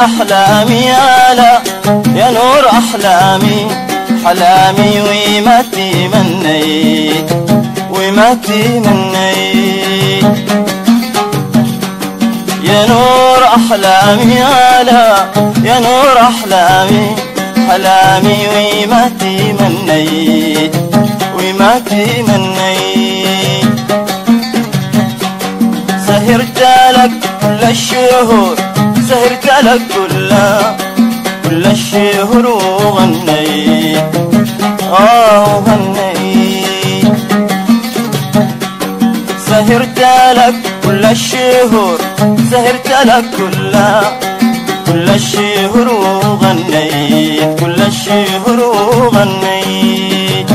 أحلامي يا نور أحلامي حلامي وما تمنيت وما تمنيت يا نور أحلامي يا نور أحلامي حلامي وما تمنيت وما تمنيت سهرت لك كل الشهور سهرت لك كل الشهور وغنيت وغنيت سهرت لك كل الشهور سهرت لك كل الشهور وغنيت كل الشهور وغنيت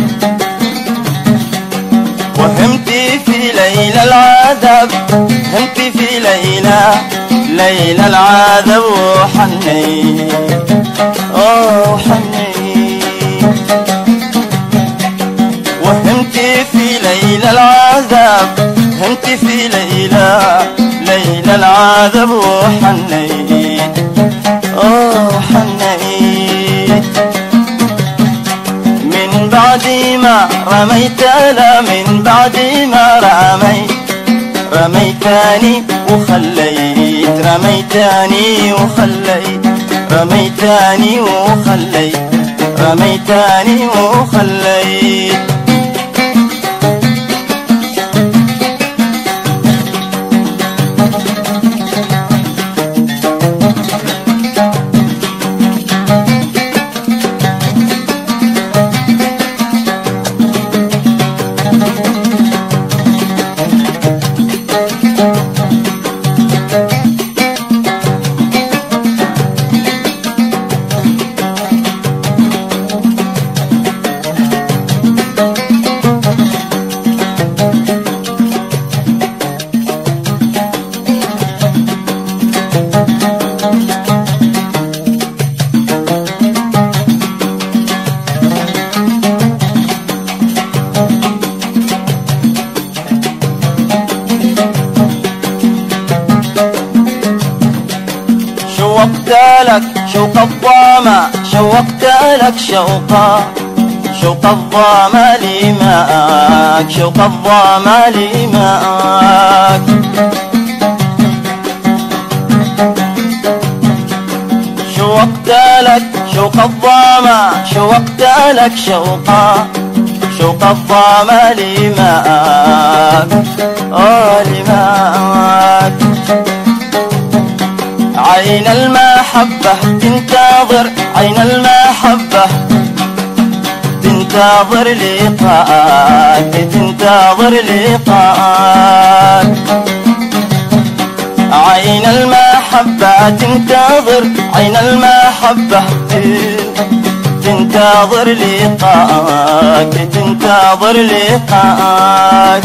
وهمت في ليلة العذاب همت في ليلة العذاب وحنيت حنيت وهمت في ليلة العذاب همت في ليلة العذاب وحنيت حنيت من بعد ما رميت لا من بعد ما رميتني وخليت رميتني وخليت رميتني وخليت رميتني وخليت شوقت لك شوق الظما شوقت لك شوق الظما لماك شوق الظما لماك شوقت لك شوق الظما شوقت لك شوق الظما لماك لماك عين المحبة تنتظر عين المحبة تنتظر لقاءك تنتظر لقاءك عين المحبة تنتظر عين المحبة تنتظر لقاءك تنتظر لقاءك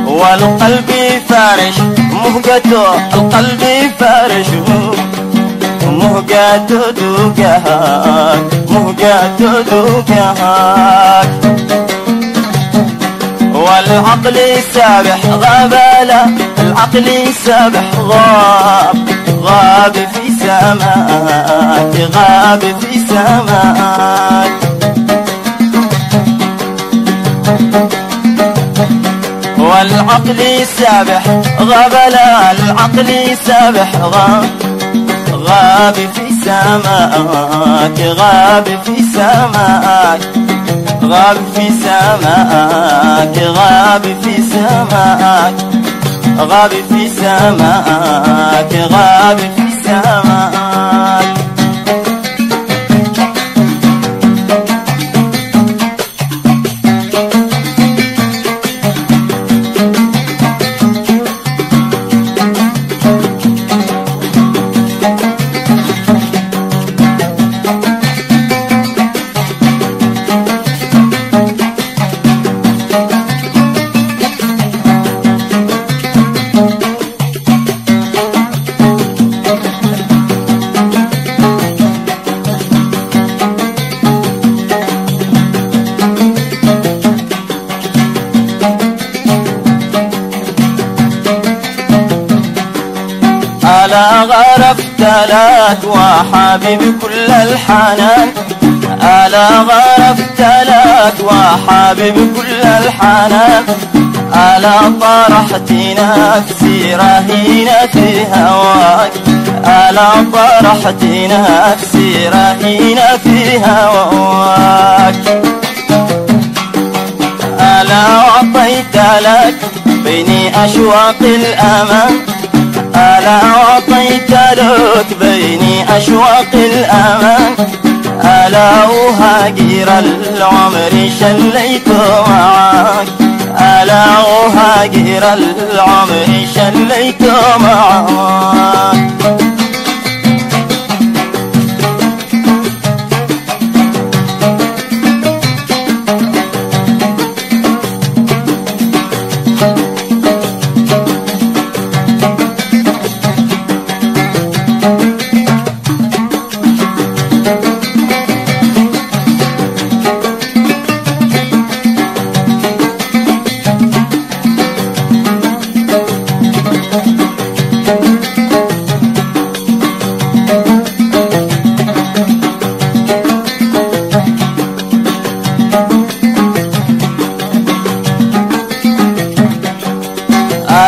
والقلب فارش مهجته القلب فارش مهجته دوجهاك مهجته دوجهاك والعقل سابح غابلا العقل سابح غاب في سماك غاب في سماك والعقل سابح غابلا العقل سابح غاب في سماك غاب في سماك غاب في سماك غاب في سماك غاب في سماك غاب في سماك لك وحبيب كل الحنان، ألا غرفت لك وحبيب كل الحنان، ألا طرحت نفسي رهينة في هواك، ألا طرحت نفسي رهينة في هواك، ألا أعطيت لك بيني أشواق الأمان، ألا أعطيت لك بيني أشواق الأمان، ألا أهاجر العمر شليت معك، ألا أهاجر العمر شليت معك.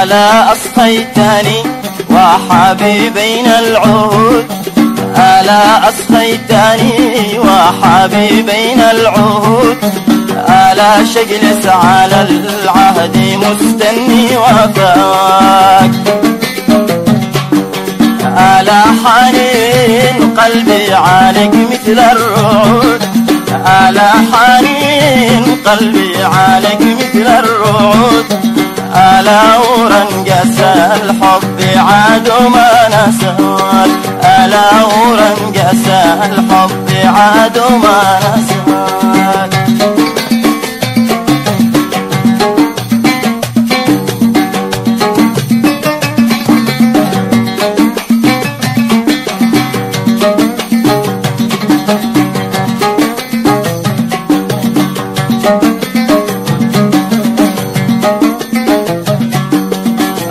ألا أسقيتني وحبيبين العهود، ألا أسقيتني وحبيبين العهود، ألا شجلس على العهد مستني وفاك، ألا حنين قلبي عليك مثل الرعود، ألا حنين قلبي عليك مثل الرعود، ألا ورنقس الحب عاد ما نساك، ألا ورنقس الحب عاد ما نساك.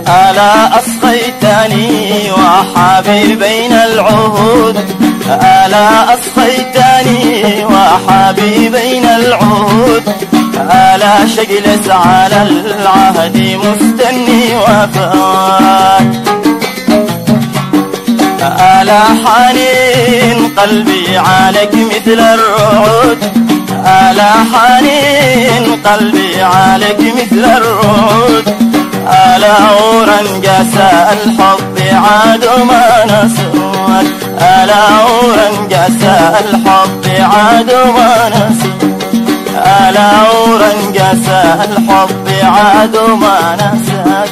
ألا أسقيتني وحبيبين العهود، ألا أسقيتني وحبيبين العهود، ألا شجلس على العهد مستني وفاك، ألا حنين قلبي عليك مثل الرعود، ألا حنين قلبي عليك مثل الرعود، ألا ورنقس الحب عاد ما نساك، ألا ورنقس الحب عاد ما نساك، ألا ورنقس الحب عاد ما نساك،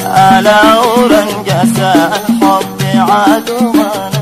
ألا ورنقس الحب عاد ما نساك.